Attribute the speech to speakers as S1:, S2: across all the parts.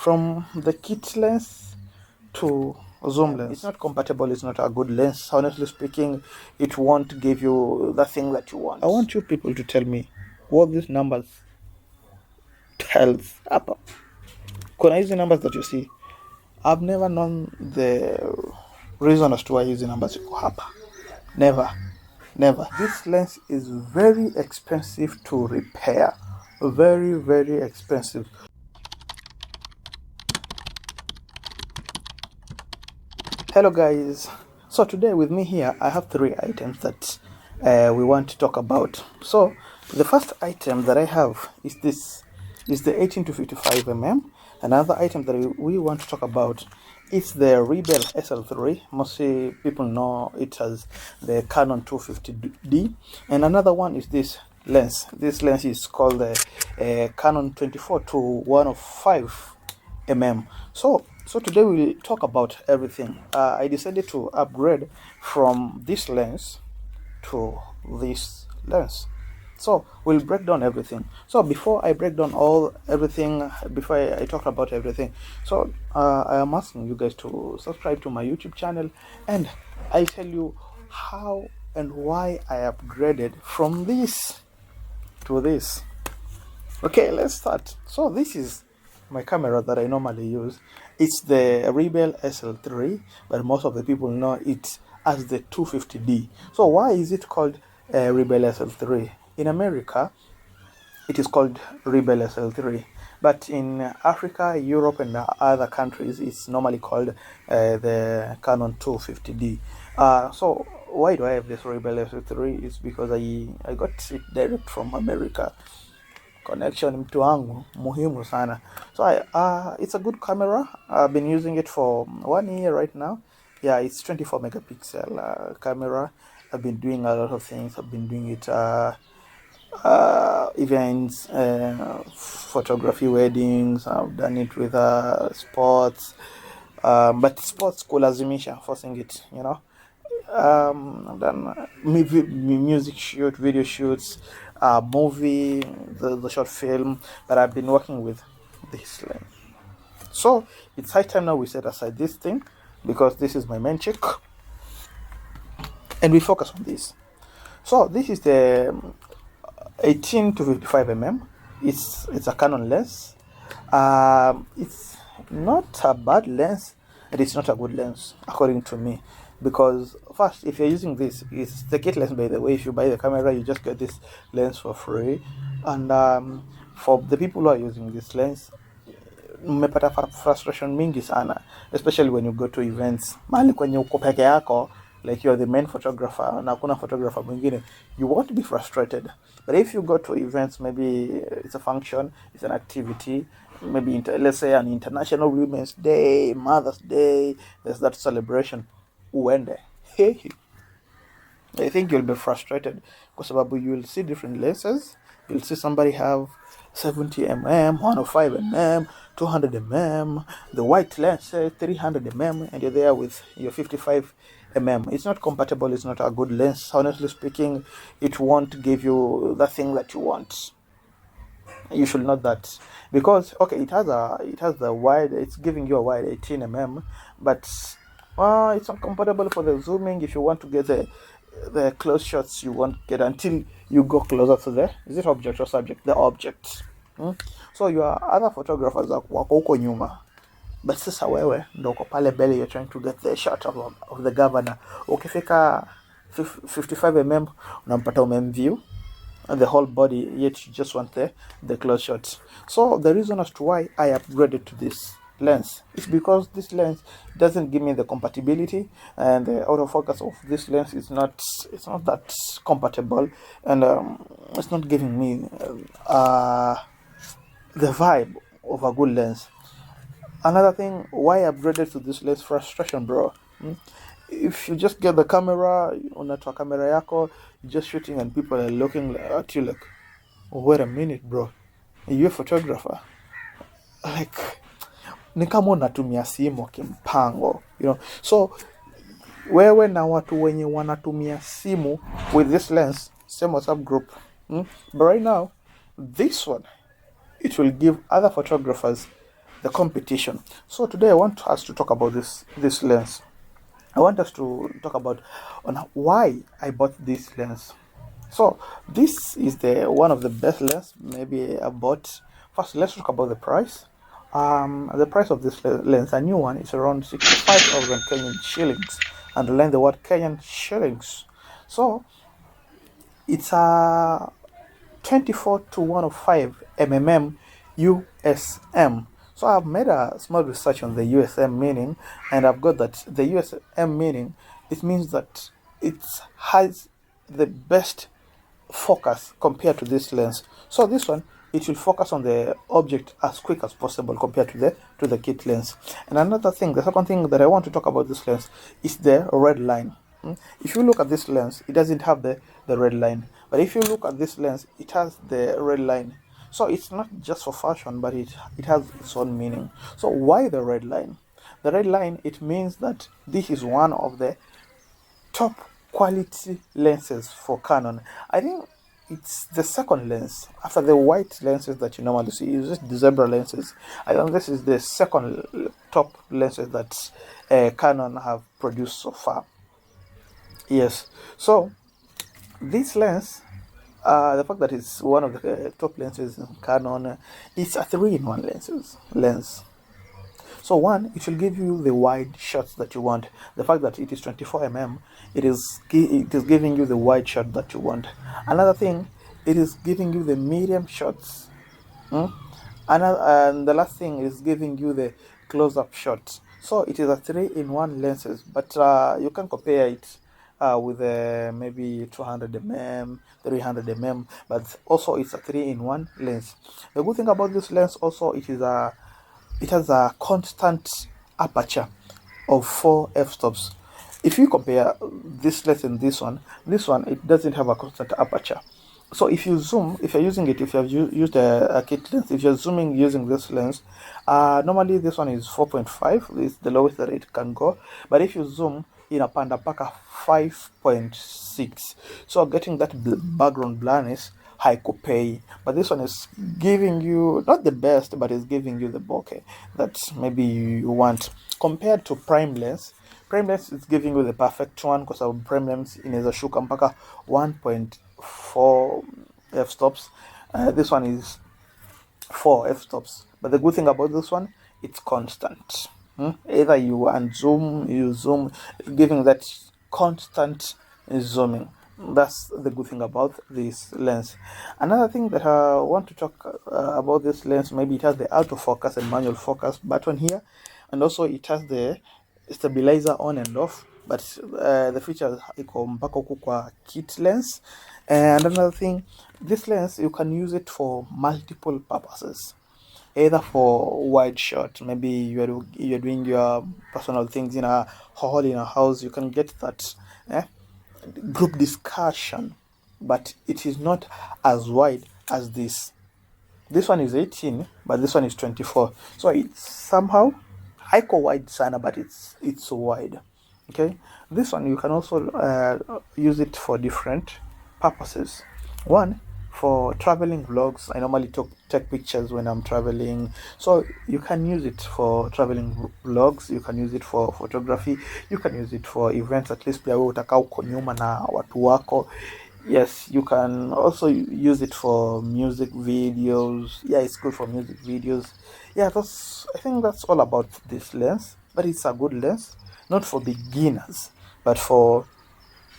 S1: from the kit lens to zoom lens. It's not compatible, it's not a good lens. Honestly speaking, it won't give you the thing that you want. I want you people to tell me what these numbers tells hapa. Kuna hizi numbers that you see, I've never known the reason as to why hizi numbers ziko hapa. Never. This lens is very expensive to repair. Very, very expensive. Hello guys. So today with me here, I have 3 items that we want to talk about. So the first item that I have is this. Is the 18 to 55 mm. Another item that we want to talk about is the Rebel SL3. Mostly people know it as the Canon 250D. And another one is this lens. This lens is called the Canon 24 to 105 mm. So today we'll talk about everything. I decided to upgrade from this lens to this lens. So we'll break down everything. So before I break down before I talk about everything, so I am asking you guys to subscribe to my YouTube channel, and I tell you how and why I upgraded from this to this. Okay, let's start. So this is my camera that I normally use. It's the Rebel SL3, but most of the people know it as the 250D. So why is it called Rebel SL3? In America, it is called Rebel SL3, but in Africa, Europe, and other countries, it's normally called the Canon 250D. So why do I have this Rebel SL3? It's because I got it direct from America. Connection mtu wangu muhimu sana. So it's a good camera. I've been using it for 1 year right now. Yeah, it's 24 megapixel camera. I've been doing a lot of things. I've been doing it events, photography, weddings. I've done it with sports, but sports kulazimisha, forcing it, you know. I've done music shoot, video shoots, movie, the short film, but I've been working with this lens. So it's high time now we set aside this thing, because this is my main chick, and we focus on this. So this is the 18 to 55 mm. It's a Canon lens. It's not a bad lens, and it's not a good lens according to me, because first, if you're using this, it's the kit lens, by the way. If you buy the camera, you just get this lens for free. And for the people who are using this lens, mmepata frustration mingi sana, especially when you go to events mahali kwenye uko peke yako, like you're the main photographer na kuna photographer mwingine, you won't be frustrated. But if you go to events, maybe it's a function, it's an activity, maybe let's say an International Women's Day, Mother's Day, there's that celebration, uende, I think you'll be frustrated, because you'll see different lenses. You'll see somebody have 70 mm, 105 mm, 200 mm, the white lens 300 mm, and you're there with your 55 mm. It's not compatible, it's not a good lens. Honestly speaking, it won't give you the thing that you want. You should know that, because okay, it has the wide, it's giving you a wide 18 mm, but it's not compatible for the zooming. If you want to get the close shots, you won't get until you go closer to the, is it object or subject? The object. So your other photographers wako huko nyuma, but sasa wewe ndo uko pale mbele, you're trying to get the shot of the governor. Ukifika 55 mm unampata umemview the whole body, yet you just want the close shots. So the reason as to why I upgraded to this lens is because this lens doesn't give me the compatibility, and the autofocus of this lens is not that compatible, and it's not giving me the vibe of a good lens. Another thing why I upgraded to this lens, frustration, bro. If you just get the camera, unatoa camera yako, you're just shooting and people are looking at you like, oh, wait a minute, bro, you're a photographer, like ni kama unatumia simu kimpango, you know. So wewe na watu wenye wanatumia simu with this lens, same WhatsApp group, but right now this one, it will give other photographers the competition. So today I want us to talk about this lens. I want us to talk about on why I bought this lens. So this is the one of the best lens maybe I bought. First, let's talk about the price. The price of this lens, a new one, is around 65,000 Kenyan shillings. Underline the word Kenyan shillings. So it's a 24 to 105 mm USM. So I've made a small research on the USM meaning, and I've got that the USM meaning, it means that it has the best focus compared to this lens. So this one, it will focus on the object as quick as possible compared to the kit lens. And another thing, the second thing that I want to talk about this lens is the red line. If you look at this lens, it doesn't have the red line, but if you look at this lens, it has the red line. So it's not just for fashion, but it has its own meaning. So why the red line? The red line, it means that this is one of the top quality lenses for Canon. I think it's the second lens after the white lenses that you normally see. It's just the zebra lenses. I think this is the second top lenses that Canon have produced so far. Yes. So this lens, the fact that it's one of the top lenses in Canon, it's a 3-in-1 lens. So one, it will give you the wide shots that you want. The fact that it is 24 mm, it is giving you the wide shot that you want. Another thing, it is giving you the medium shots. And the last thing is giving you the close-up shots. So it is a 3-in-1 lenses, but you can compare it with maybe 200 mm, 300 mm, but also it's a 3-in-1 lens. The good thing about this lens also, it has a constant aperture of 4 f-stops. If you compare this lens and this one it doesn't have a constant aperture. So if you zoom, if you're using it, if you have used a kit lens, if you're zooming using this lens, normally this one is 4.5, is the lowest that it can go. But if you zoom, inapanda paka 5.6. So getting that background blurriness haikupei, but this one is giving you not the best, but it's giving you the bokeh that maybe you want. Compared to prime lens is giving you the perfect one, because our prime lens inaweza shuka mpaka 1.4 f-stops. This one is 4 f-stops, but the good thing about this one, it's constant. Either you unzoom, you zoom, giving that constant zooming. That's the good thing about this lens. Another thing that I want to talk about this lens, maybe it has the autofocus and manual focus button here, and also it has the stabilizer on and off, but the feature iko mpaka huku kwa kit lens. And another thing, this lens, you can use it for multiple purposes, either for wide shot, maybe you're doing your personal things in a hall, in a house, you can get that group discussion, but it is not as wide as this. This one is 18, but this one is 24. So it's somehow haiko wide sana, but it's wide. Okay, this one you can also use it for different purposes. One, for traveling vlogs. I normally take pictures when I'm traveling, so you can use it for traveling vlogs, you can use it for photography, you can use it for events, at least pia wewe utakaa uko nyuma na watu wako. Yes, you can also use it for music videos. Yeah, it's good for music videos. Yeah, I think that's all about this lens, but it's a good lens, not for beginners, but for,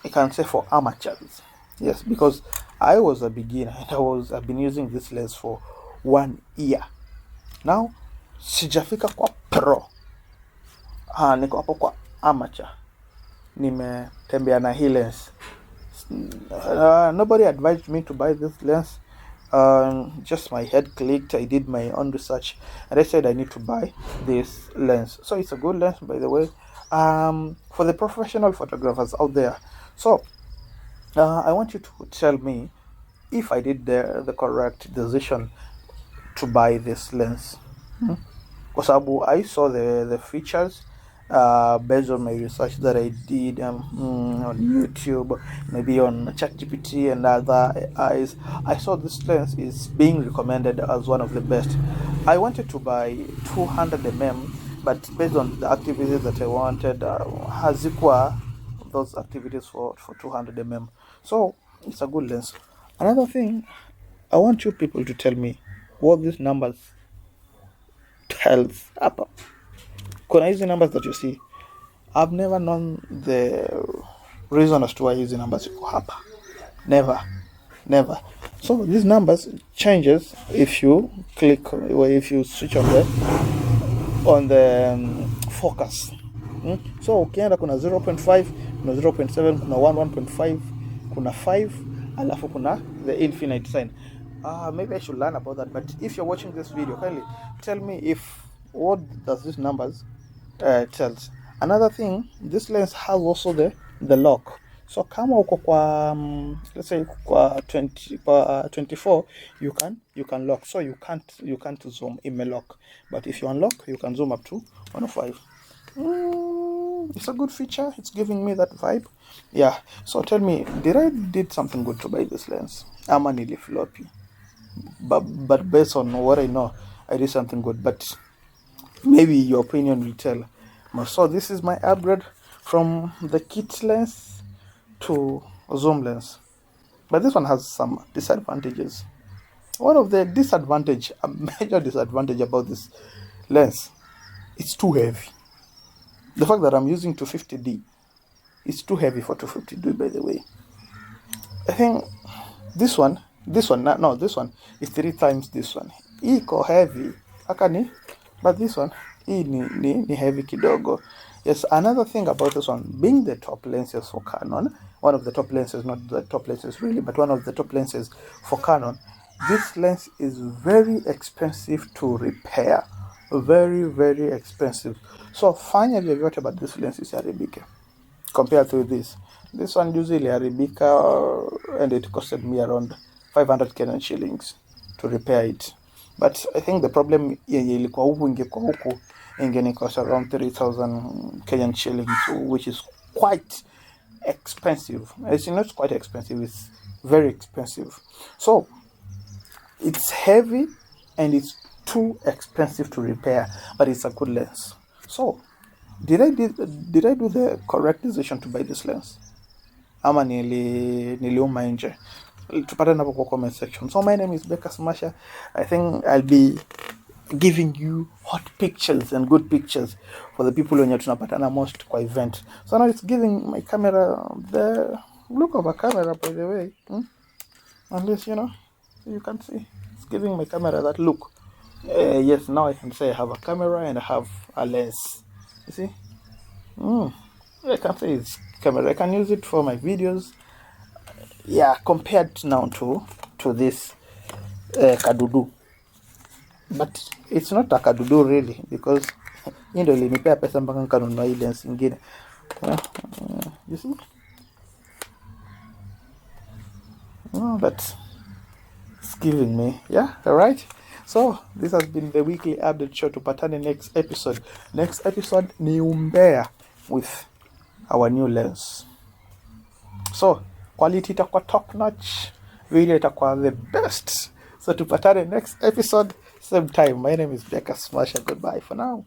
S1: I can say, for amateurs. Yes, because I was a beginner and I've been using this lens for 1 year now. Sijafika kwa pro, niko hapo kwa amateur, nimetembea na hii lens. Nobody advised me to buy this lens. Just my head clicked. I did my own research and I said I need to buy this lens. So it's a good lens, by the way, for the professional photographers out there. So I want you to tell me if I did the correct decision to buy this lens. Kwa sababu I saw the features based on my research that I did on YouTube, maybe on ChatGPT and other AIs. I saw this lens is being recommended as one of the best. I wanted to buy 200mm, but based on the activities that I wanted, hazikuwa those activities for 200mm. So it's a good lens. Another thing, I want you people to tell me what these numbers tells hapa. Kuna hizi numbers that you see, I've never known the reason as to why hizi numbers go hapa. Never. So these numbers changes if you click, or if you switch on the focus. So ukienda kuna 0.5, kuna 0.7, kuna 1.5, kuna 5, alafu kuna the infinite sign. Maybe I should learn about that, but if you're watching this video, kindly tell me if what does these numbers tells. Another thing, this lens has also the lock. So kama uko kwa let's say kwa 24, you can lock. So you can't zoom in a lock, but if you unlock, you can zoom up to 105. It's a good feature. It's giving me that vibe. Yeah. So tell me, did I did something good to buy this lens? I'm a nearly floppy, but based on what I know, I did something good. But maybe your opinion will tell. So this is my upgrade from the kit lens to zoom lens, but this one has some disadvantages. One of the a major disadvantage about this lens, it's too heavy. The fact that I'm using 250D, it's too heavy for 250D, by the way. I think this one is 3 times this one. Iko heavy akani, but this one ni heavy kidogo. Yes, another thing about this one, being the top lenses for Canon, one of the top lenses, not the top lenses really, but one of the top lenses for Canon, this lens is very expensive to repair. Very expensive. So fanya vyovyote about this lens isiharibike. Compared to this one usually haribika, and it costed me around 500 Kenyan shillings to repair it. But I think the problem yenye ilikuwa huku ingekuwa huku ingeni cost around 3,000 Kenyan shillings, which is quite expensive. It's not quite expensive, it's very expensive. So it's heavy and it's too expensive to repair, but it's a good lens. So did I do the correct decision to buy this lens? Ama niliuma nje? Tupate napo kwa comment section. So my name is Becca Smasher. I think I'll be giving you hot pictures and good pictures for the people wenye tunapatana most kwa event. So now it's giving my camera the look of a camera, by the way. Unless you can see, it's giving my camera that look. Yes, now I can say I have a camera and I have a lens. You see? I can say it's camera. I can use it for my videos. Yeah, compared now to this kadudu. But it's not a kadudu really, because ndio ilinipea pesa mpaka nikanunua hii lens nyingine. You see? But it's giving me, yeah, all right. So this has been the weekly update show. Tupatane next episode. Next episode ni umbea with our new lens. So quality itakuwa top notch, video itakuwa the best. So tupatane next episode, same time. My name is Becca Smasher. Goodbye for now.